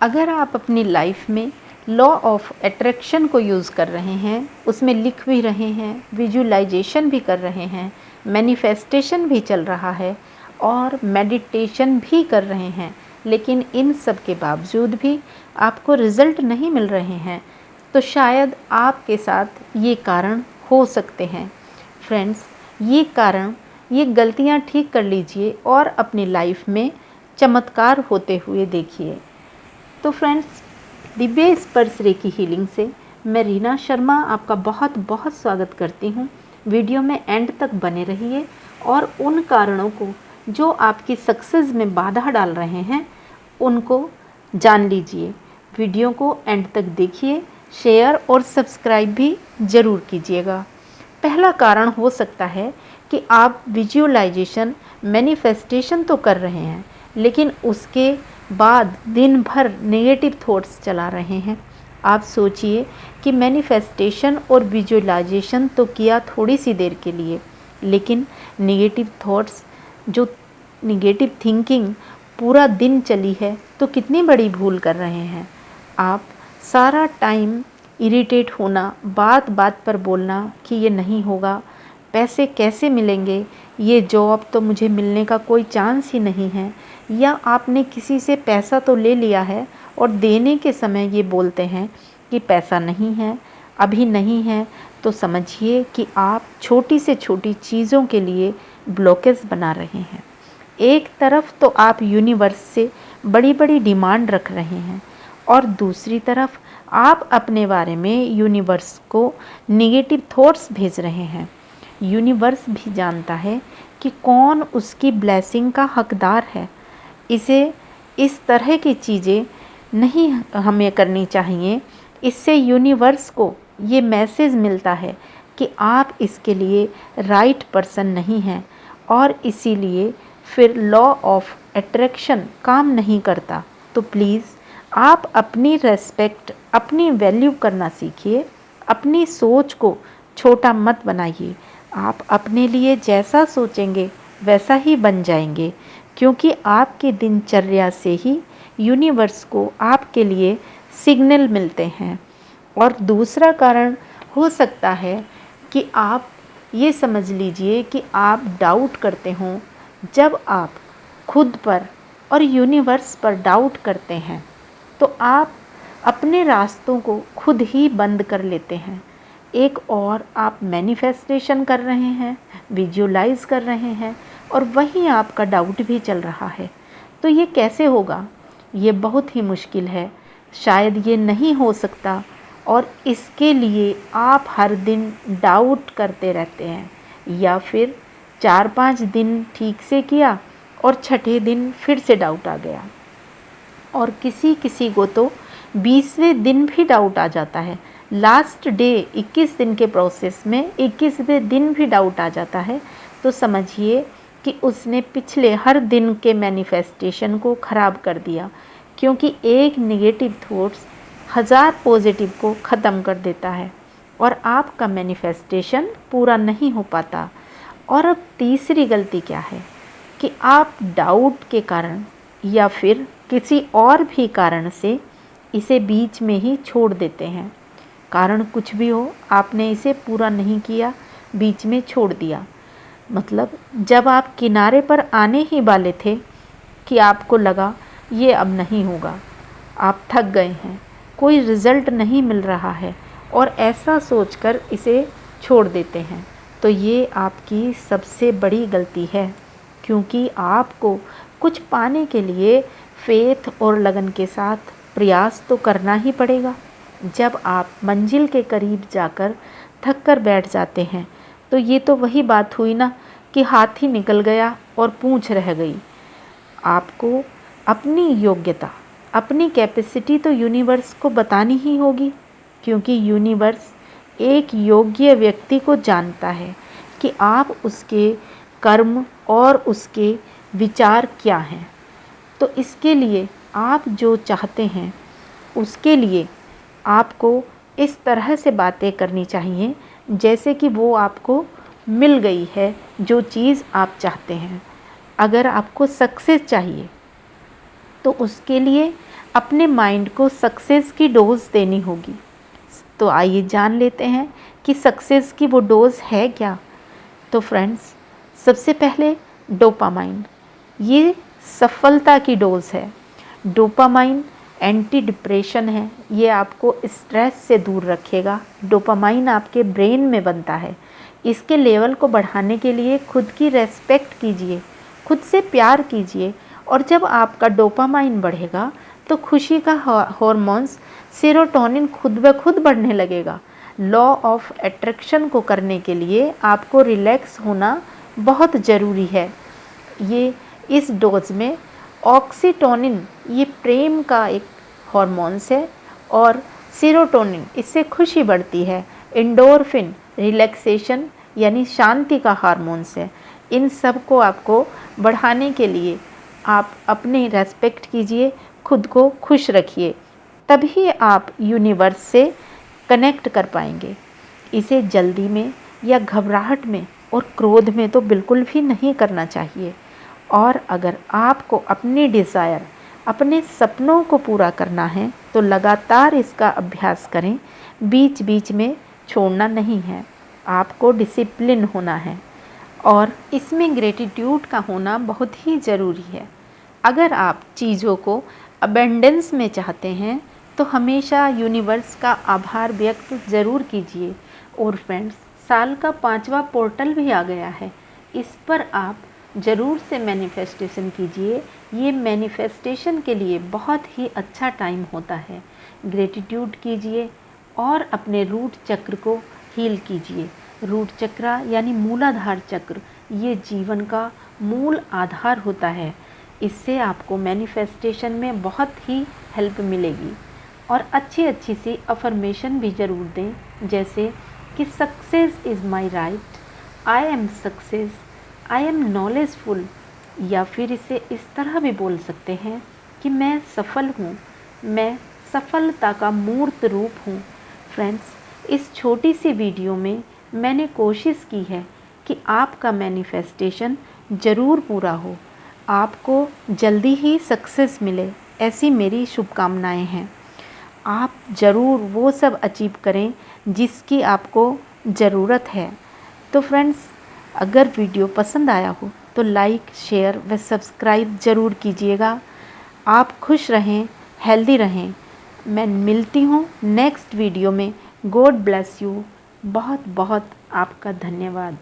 अगर आप अपनी लाइफ में लॉ ऑफ अट्रैक्शन को यूज़ कर रहे हैं, उसमें लिख भी रहे हैं, विजुअलाइजेशन भी कर रहे हैं, मैनिफेस्टेशन भी चल रहा है और मेडिटेशन भी कर रहे हैं, लेकिन इन सब के बावजूद भी आपको रिज़ल्ट नहीं मिल रहे हैं, तो शायद आपके साथ ये कारण हो सकते हैं। फ्रेंड्स, ये गलतियाँ ठीक कर लीजिए और अपनी लाइफ में चमत्कार होते हुए देखिए। तो फ्रेंड्स, दिव्य स्पर्श रेकी हीलिंग से मैं रीना शर्मा आपका बहुत बहुत स्वागत करती हूँ। वीडियो में एंड तक बने रहिए और उन कारणों को जो आपकी सक्सेस में बाधा डाल रहे हैं उनको जान लीजिए। वीडियो को एंड तक देखिए, शेयर और सब्सक्राइब भी ज़रूर कीजिएगा। पहला कारण हो सकता है कि आप विजुअलाइजेशन मैनिफेस्टेशन तो कर रहे हैं, लेकिन उसके बाद दिन भर नेगेटिव थॉट्स चला रहे हैं। आप सोचिए कि मैनिफेस्टेशन और विजुअलाइजेशन तो किया थोड़ी सी देर के लिए, लेकिन नेगेटिव थॉट्स, जो नेगेटिव थिंकिंग पूरा दिन चली है, तो कितनी बड़ी भूल कर रहे हैं। आप सारा टाइम इरिटेट होना, बात बात पर बोलना कि ये नहीं होगा, पैसे कैसे मिलेंगे, ये जॉब तो मुझे मिलने का कोई चांस ही नहीं है, या आपने किसी से पैसा तो ले लिया है और देने के समय ये बोलते हैं कि पैसा नहीं है, अभी नहीं है, तो समझिए कि आप छोटी से छोटी चीज़ों के लिए ब्लॉकेज बना रहे हैं। एक तरफ तो आप यूनिवर्स से बड़ी बड़ी डिमांड रख रहे हैं और दूसरी तरफ आप अपने बारे में यूनिवर्स को नेगेटिव थॉट्स भेज रहे हैं। यूनिवर्स भी जानता है कि कौन उसकी ब्लेसिंग का हकदार है। इसे इस तरह की चीज़ें नहीं हमें करनी चाहिए। इससे यूनिवर्स को ये मैसेज मिलता है कि आप इसके लिए राइट पर्सन नहीं हैं और इसीलिए फिर लॉ ऑफ अट्रैक्शन काम नहीं करता। तो प्लीज़ आप अपनी रेस्पेक्ट, अपनी वैल्यू करना सीखिए। अपनी सोच को छोटा मत बनाइए। आप अपने लिए जैसा सोचेंगे वैसा ही बन जाएंगे, क्योंकि आपकी दिनचर्या से ही यूनिवर्स को आपके लिए सिग्नल मिलते हैं। और दूसरा कारण हो सकता है कि आप ये समझ लीजिए कि आप डाउट करते हों। जब आप खुद पर और यूनिवर्स पर डाउट करते हैं तो आप अपने रास्तों को खुद ही बंद कर लेते हैं। एक और आप मैनिफेस्टेशन कर रहे हैं, विजुअलाइज कर रहे हैं और वहीं आपका डाउट भी चल रहा है। तो ये कैसे होगा? ये बहुत ही मुश्किल है, शायद ये नहीं हो सकता, और इसके लिए आप हर दिन डाउट करते रहते हैं, या फिर 4-5 दिन ठीक से किया और छठे दिन फिर से डाउट आ गया, और किसी किसी को तो 20वें दिन भी डाउट आ जाता है। लास्ट डे 21 दिन के प्रोसेस में 21वें दिन भी डाउट आ जाता है। तो समझिए कि उसने पिछले हर दिन के मैनिफेस्टेशन को ख़राब कर दिया, क्योंकि एक नेगेटिव थॉट्स 1000 पॉजिटिव को ख़त्म कर देता है और आपका मैनिफेस्टेशन पूरा नहीं हो पाता। और अब तीसरी गलती क्या है कि आप डाउट के कारण या फिर किसी और भी कारण से इसे बीच में ही छोड़ देते हैं। कारण कुछ भी हो, आपने इसे पूरा नहीं किया, बीच में छोड़ दिया। मतलब जब आप किनारे पर आने ही वाले थे कि आपको लगा ये अब नहीं होगा, आप थक गए हैं, कोई रिज़ल्ट नहीं मिल रहा है, और ऐसा सोचकर इसे छोड़ देते हैं। तो ये आपकी सबसे बड़ी गलती है, क्योंकि आपको कुछ पाने के लिए फेथ और लगन के साथ प्रयास तो करना ही पड़ेगा। जब आप मंजिल के करीब जाकर थक कर बैठ जाते हैं तो ये तो वही बात हुई ना कि हाथी निकल गया और पूंछ रह गई। आपको अपनी योग्यता, अपनी कैपेसिटी तो यूनिवर्स को बतानी ही होगी, क्योंकि यूनिवर्स एक योग्य व्यक्ति को जानता है कि आप उसके कर्म और उसके विचार क्या हैं। तो इसके लिए आप जो चाहते हैं उसके लिए आपको इस तरह से बातें करनी चाहिए जैसे कि वो आपको मिल गई है जो चीज़ आप चाहते हैं। अगर आपको सक्सेस चाहिए तो उसके लिए अपने माइंड को सक्सेस की डोज देनी होगी। तो आइए जान लेते हैं कि सक्सेस की वो डोज है क्या। तो फ्रेंड्स, सबसे पहले डोपामाइन, ये सफलता की डोज है। डोपामाइन एंटी डिप्रेशन है, ये आपको स्ट्रेस से दूर रखेगा। डोपामाइन आपके ब्रेन में बनता है। इसके लेवल को बढ़ाने के लिए खुद की रेस्पेक्ट कीजिए, खुद से प्यार कीजिए, और जब आपका डोपामाइन बढ़ेगा तो खुशी का हार्मोन्स सेरोटोनिन खुद ब खुद बढ़ने लगेगा। लॉ ऑफ अट्रैक्शन को करने के लिए आपको रिलैक्स होना बहुत ज़रूरी है। ये इस डोज में ऑक्सीटोनिन, ये प्रेम का एक हार्मोन्स है, और सेरोटोनिन, इससे खुशी बढ़ती है। एंडोर्फिन रिलैक्सेशन यानी शांति का हार्मोन्स है। इन सब को आपको बढ़ाने के लिए आप अपने रेस्पेक्ट कीजिए, खुद को खुश रखिए, तभी आप यूनिवर्स से कनेक्ट कर पाएंगे। इसे जल्दी में या घबराहट में और क्रोध में तो बिल्कुल भी नहीं करना चाहिए। और अगर आपको अपनी डिज़ायर, अपने सपनों को पूरा करना है तो लगातार इसका अभ्यास करें, बीच बीच में छोड़ना नहीं है। आपको डिसिप्लिन होना है और इसमें ग्रेटिट्यूड का होना बहुत ही ज़रूरी है। अगर आप चीज़ों को अबेंडेंस में चाहते हैं तो हमेशा यूनिवर्स का आभार व्यक्त ज़रूर कीजिए। और फ्रेंड्स, साल का 5वां पोर्टल भी आ गया है, इस पर आप ज़रूर से मैनिफेस्टेशन कीजिए। ये मैनिफेस्टेशन के लिए बहुत ही अच्छा टाइम होता है। ग्रेटिट्यूड कीजिए और अपने रूट चक्र को हील कीजिए। रूट चक्र यानी मूलाधार चक्र, ये जीवन का मूल आधार होता है। इससे आपको मैनिफेस्टेशन में बहुत ही हेल्प मिलेगी। और अच्छी अच्छी सी अफर्मेशन भी ज़रूर दें, जैसे कि success is my right, I am success, I am knowledgeful, या फिर इसे इस तरह भी बोल सकते हैं कि मैं सफल हूँ, मैं सफलता का मूर्त रूप हूँ। फ्रेंड्स, इस छोटी सी वीडियो में मैंने कोशिश की है कि आपका मैनिफेस्टेशन ज़रूर पूरा हो, आपको जल्दी ही सक्सेस मिले, ऐसी मेरी शुभकामनाएं हैं। आप ज़रूर वो सब अचीव करें जिसकी आपको ज़रूरत है। तो फ्रेंड्स, अगर वीडियो पसंद आया हो तो लाइक, शेयर व सब्सक्राइब ज़रूर कीजिएगा। आप खुश रहें, हेल्दी रहें। मैं मिलती हूँ नेक्स्ट वीडियो में। God bless you. बहुत बहुत आपका धन्यवाद।